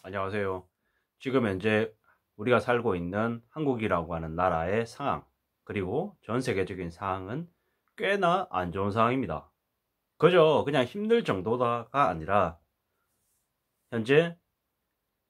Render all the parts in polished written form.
안녕하세요. 지금 현재 우리가 살고 있는 한국이라고 하는 나라의 상황, 그리고 전 세계적인 상황은 꽤나 안 좋은 상황입니다. 그저 그냥 힘들 정도가 아니라 현재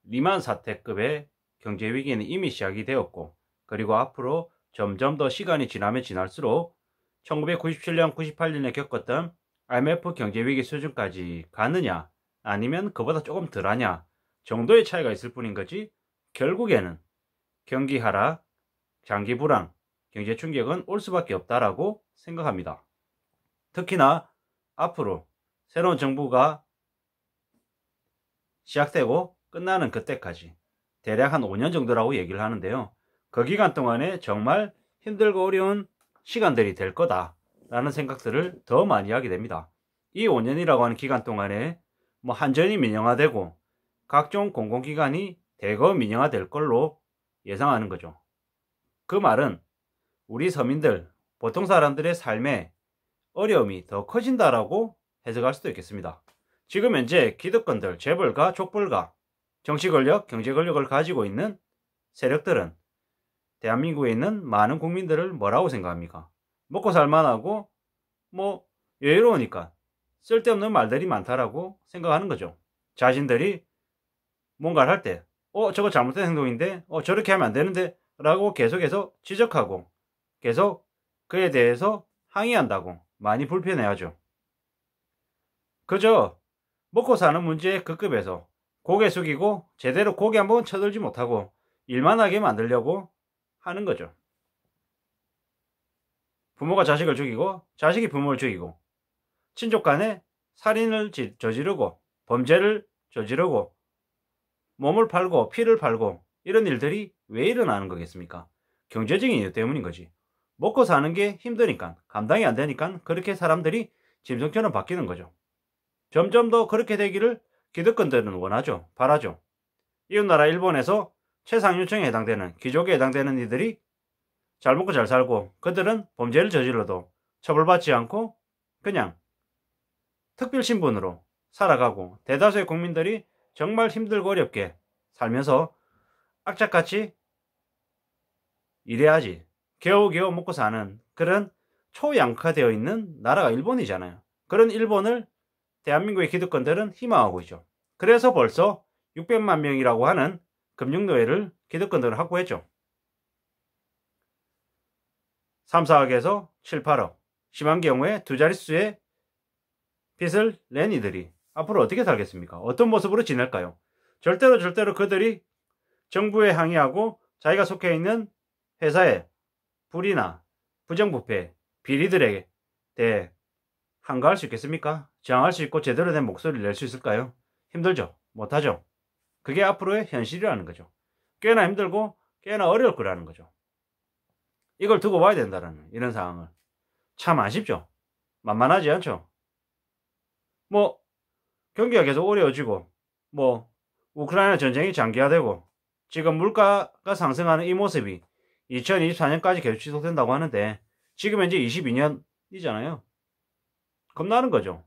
리만 사태급의 경제 위기는 이미 시작이 되었고, 그리고 앞으로 점점 더 시간이 지나면 지날수록 1997년, 98년에 겪었던 IMF 경제 위기 수준까지 가느냐, 아니면 그보다 조금 덜하냐 정도의 차이가 있을 뿐인 거지, 결국에는 경기 하락, 장기 불황, 경제 충격은 올 수밖에 없다라고 생각합니다. 특히나 앞으로 새로운 정부가 시작되고 끝나는 그때까지 대략 한 5년 정도라고 얘기를 하는데요. 그 기간 동안에 정말 힘들고 어려운 시간들이 될 거다라는 생각들을 더 많이 하게 됩니다. 이 5년이라고 하는 기간 동안에 한전이 민영화되고 각종 공공기관이 대거 민영화될 걸로 예상하는 거죠. 그 말은 우리 서민들, 보통 사람들의 삶에 어려움이 더 커진다라고 해석할 수도 있겠습니다. 지금 현재 기득권들, 재벌가, 족벌가, 정치 권력, 경제 권력을 가지고 있는 세력들은 대한민국에 있는 많은 국민들을 뭐라고 생각합니까? 먹고 살만하고 여유로우니까 쓸데없는 말들이 많다라고 생각하는 거죠. 자신들이 뭔가를 할 때 저거 잘못된 행동인데 저렇게 하면 안 되는데 라고 계속해서 지적하고 계속 그에 대해서 항의한다고 많이 불편해하죠. 그저 먹고 사는 문제의 그 급에서 고개 숙이고 제대로 고개 한번 쳐들지 못하고 일만 하게 만들려고 하는 거죠. 부모가 자식을 죽이고 자식이 부모를 죽이고 친족 간에 살인을 저지르고 범죄를 저지르고 몸을 팔고 피를 팔고 이런 일들이 왜 일어나는 거겠습니까? 경제적인 이유 때문인 거지. 먹고 사는 게 힘드니까, 감당이 안 되니까 그렇게 사람들이 짐승처럼 바뀌는 거죠. 점점 더 그렇게 되기를 기득권들은 원하죠. 바라죠. 이웃나라 일본에서 최상류층에 해당되는, 귀족에 해당되는 이들이 잘 먹고 잘 살고, 그들은 범죄를 저질러도 처벌받지 않고 그냥 특별신분으로 살아가고, 대다수의 국민들이 정말 힘들고 어렵게 살면서 악착같이 일해야지 겨우겨우 먹고 사는 그런 초양화되어 있는 나라가 일본이잖아요. 그런 일본을 대한민국의 기득권들은 희망하고 있죠. 그래서 벌써 600만 명이라고 하는 금융노예를 기득권들은 확보했죠. 3, 4억에서 7, 8억, 심한 경우에 두 자릿수의 빚을 낸 이들이 앞으로 어떻게 살겠습니까? 어떤 모습으로 지낼까요? 절대로 그들이 정부에 항의하고 자기가 속해 있는 회사에 불이나 부정부패, 비리들에게 대해 한가할 수 있겠습니까? 저항할 수 있고 제대로 된 목소리를 낼 수 있을까요? 힘들죠. 못하죠. 그게 앞으로의 현실이라는 거죠. 꽤나 힘들고 꽤나 어려울 거라는 거죠. 이걸 두고 봐야 된다는 이런 상황을. 참 아쉽죠. 만만하지 않죠. 경기가 계속 어려워지고 우크라이나 전쟁이 장기화되고 지금 물가가 상승하는 이 모습이 2024년까지 계속 지속된다고 하는데 지금 현재 22년이잖아요. 겁나는 거죠.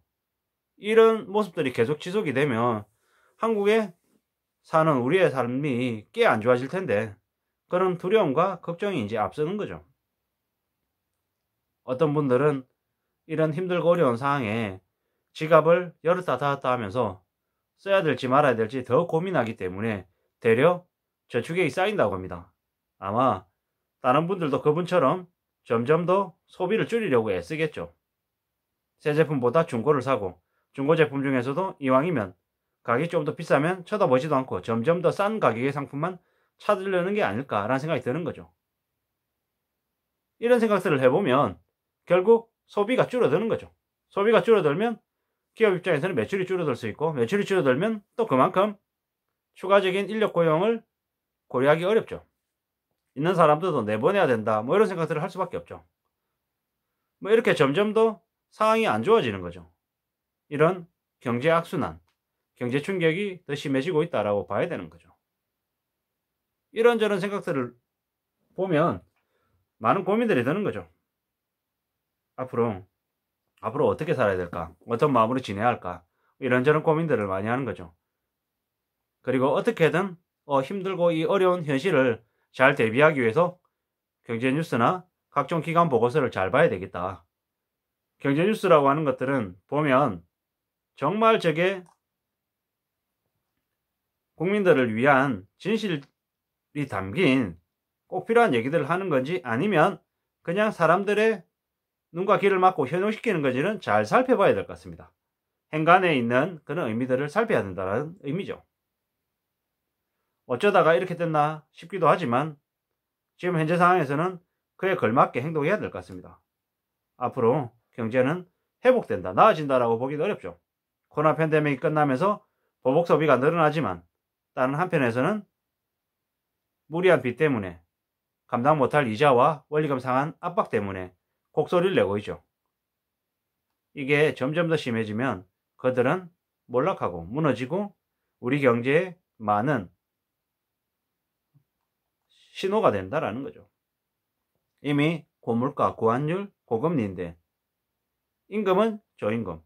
이런 모습들이 계속 지속이 되면 한국에 사는 우리의 삶이 꽤 안 좋아질 텐데 그런 두려움과 걱정이 이제 앞서는 거죠. 어떤 분들은 이런 힘들고 어려운 상황에 지갑을 열었다 닫았다 하면서 써야 될지 말아야 될지 더 고민하기 때문에 되려 저축액이 쌓인다고 합니다. 아마 다른 분들도 그분처럼 점점 더 소비를 줄이려고 애쓰겠죠. 새 제품보다 중고를 사고 중고 제품 중에서도 이왕이면 가격이 좀 더 비싸면 쳐다보지도 않고 점점 더 싼 가격의 상품만 찾으려는 게 아닐까라는 생각이 드는 거죠. 이런 생각들을 해보면 결국 소비가 줄어드는 거죠. 소비가 줄어들면 기업 입장에서는 매출이 줄어들 수 있고 매출이 줄어들면 또 그만큼 추가적인 인력 고용을 고려하기 어렵죠. 있는 사람들도 내보내야 된다 이런 생각들을 할 수밖에 없죠. 이렇게 점점 더 상황이 안 좋아지는 거죠. 이런 경제 악순환, 경제 충격이 더 심해지고 있다라고 봐야 되는 거죠. 이런저런 생각들을 보면 많은 고민들이 드는 거죠. 앞으로 어떻게 살아야 될까? 어떤 마음으로 지내야 할까? 이런저런 고민들을 많이 하는 거죠. 그리고 어떻게든 힘들고 이 어려운 현실을 잘 대비하기 위해서 경제뉴스나 각종 기관 보고서를 잘 봐야 되겠다. 경제뉴스라고 하는 것들은 보면 정말 저게 국민들을 위한 진실이 담긴 꼭 필요한 얘기들을 하는 건지 아니면 그냥 사람들의 눈과 귀를 막고 현혹시키는 건지는 잘 살펴봐야 될 것 같습니다. 행간에 있는 그런 의미들을 살펴야 된다는 의미죠. 어쩌다가 이렇게 됐나 싶기도 하지만 지금 현재 상황에서는 그에 걸맞게 행동해야 될 것 같습니다. 앞으로 경제는 회복된다, 나아진다라고 보기도 어렵죠. 코로나 팬데믹이 끝나면서 보복 소비가 늘어나지만 다른 한편에서는 무리한 빚 때문에 감당 못할 이자와 원리금 상한 압박 때문에 곡소리를 내고 있죠. 이게 점점 더 심해지면 그들은 몰락하고 무너지고 우리 경제에 많은 신호가 된다라는 거죠. 이미 고물가, 고환율, 고금리인데 임금은 저임금,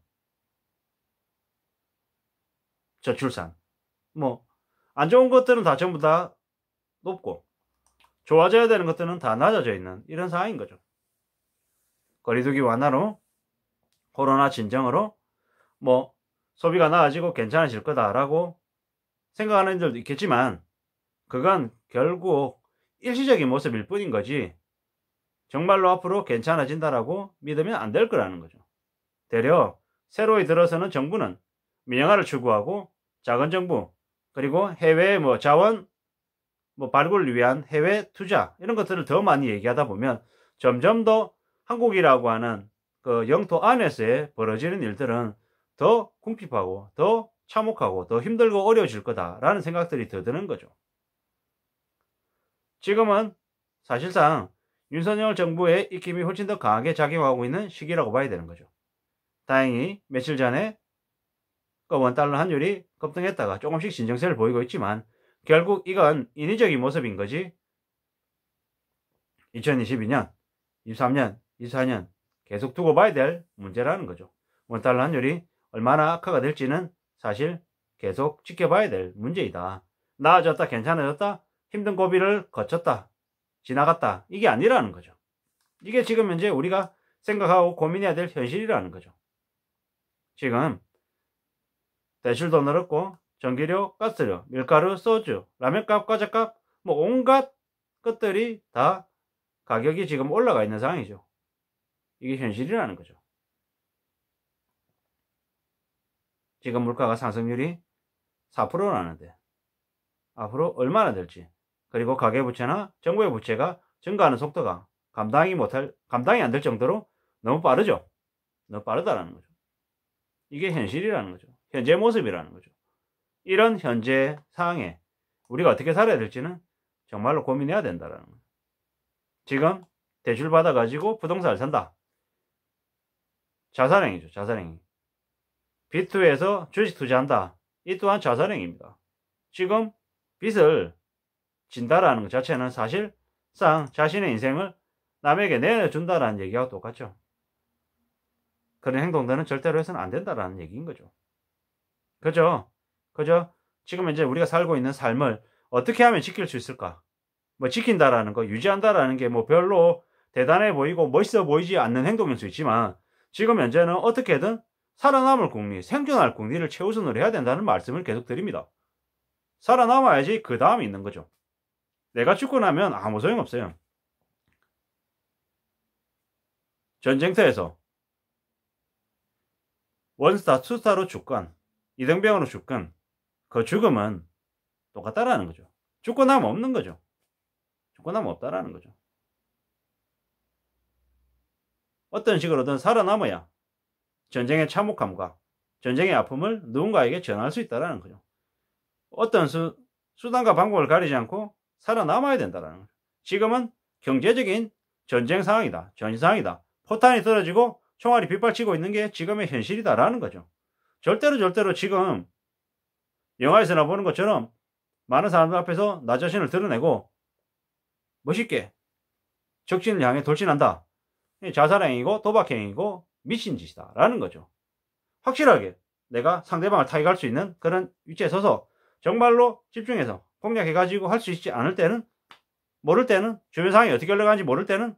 저출산, 안 좋은 것들은 다 전부 다 높고 좋아져야 되는 것들은 다 낮아져 있는 이런 상황인 거죠. 거리두기 완화로 코로나 진정으로 소비가 나아지고 괜찮아질 거다라고 생각하는 이들도 있겠지만 그건 결국 일시적인 모습일 뿐인 거지 정말로 앞으로 괜찮아진다라고 믿으면 안 될 거라는 거죠. 되려 새로이 들어서는 정부는 민영화를 추구하고 작은 정부 그리고 해외 자원 발굴을 위한 해외 투자 이런 것들을 더 많이 얘기하다 보면 점점 더 한국이라고 하는 그 영토 안에서의 벌어지는 일들은 더 궁핍하고 더 참혹하고 더 힘들고 어려워질 거다라는 생각들이 더 드는 거죠. 지금은 사실상 윤석열 정부의 입김이 훨씬 더 강하게 작용하고 있는 시기라고 봐야 되는 거죠. 다행히 며칠 전에 원달러 환율이 급등했다가 조금씩 진정세를 보이고 있지만 결국 이건 인위적인 모습인 거지 2022년, 23년, 24년 계속 두고 봐야 될 문제라는 거죠. 원달러 환율이 얼마나 악화가 될지는 사실 계속 지켜봐야 될 문제이다. 나아졌다, 괜찮아졌다, 힘든 고비를 거쳤다, 지나갔다 이게 아니라는 거죠. 이게 지금 현재 우리가 생각하고 고민해야 될 현실이라는 거죠. 지금 대출도 늘었고 전기료, 가스료, 밀가루, 소주, 라면값, 과자값 온갖 것들이 다 가격이 지금 올라가 있는 상황이죠. 이게 현실이라는 거죠. 지금 물가가 상승률이 4%라는데 앞으로 얼마나 될지 그리고 가계부채나 정부의 부채가 증가하는 속도가 감당이 안 될 정도로 너무 빠르죠. 너무 빠르다라는 거죠. 이게 현실이라는 거죠. 현재 모습이라는 거죠. 이런 현재 상황에 우리가 어떻게 살아야 될지는 정말로 고민해야 된다라는 거죠. 지금 대출 받아가지고 부동산을 산다. 자살행위죠. 자살행위. 빚투에서 주식 투자한다. 이 또한 자살행위입니다. 지금 빚을 진다라는 것 자체는 사실상 자신의 인생을 남에게 내려준다라는 얘기하고 똑같죠. 그런 행동들은 절대로 해서는 안 된다라는 얘기인 거죠. 그죠? 지금 이제 우리가 살고 있는 삶을 어떻게 하면 지킬 수 있을까? 지킨다라는 거, 유지한다라는 게 별로 대단해 보이고 멋있어 보이지 않는 행동일 수 있지만 지금 현재는 어떻게든 살아남을 국리, 생존할 국리를 최우선으로 해야 된다는 말씀을 계속 드립니다. 살아남아야지 그 다음에 있는 거죠. 내가 죽고 나면 아무 소용없어요. 전쟁터에서 원스타, 투스타로 죽건 이등병으로 죽건 그 죽음은 똑같다라는 거죠. 죽고 나면 없는 거죠. 죽고 나면 없다라는 거죠. 어떤 식으로든 살아남아야 전쟁의 참혹함과 전쟁의 아픔을 누군가에게 전할 수 있다라는 거죠. 어떤 수단과 방법을 가리지 않고 살아남아야 된다라는 거죠. 지금은 경제적인 전쟁 상황이다. 전쟁 상황이다. 포탄이 떨어지고 총알이 빗발치고 있는 게 지금의 현실이다라는 거죠. 절대로 지금 영화에서나 보는 것처럼 많은 사람들 앞에서 나 자신을 드러내고 멋있게 적진을 향해 돌진한다. 자살행위고 도박행위고 미친 짓이다 라는 거죠. 확실하게 내가 상대방을 타격할 수 있는 그런 위치에 서서 정말로 집중해서 공략해가지고 할 수 있지 않을 때는, 모를 때는, 주변 상황이 어떻게 흘러가는지 모를 때는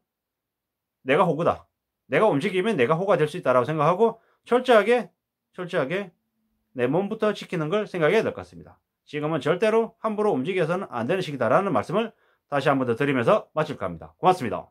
내가 호구다. 내가 움직이면 내가 호가 될 수 있다라고 생각하고 철저하게 내 몸부터 지키는 걸 생각해야 될 것 같습니다. 지금은 절대로 함부로 움직여서는 안 되는 시기다라는 말씀을 다시 한 번 더 드리면서 마칠까 합니다. 고맙습니다.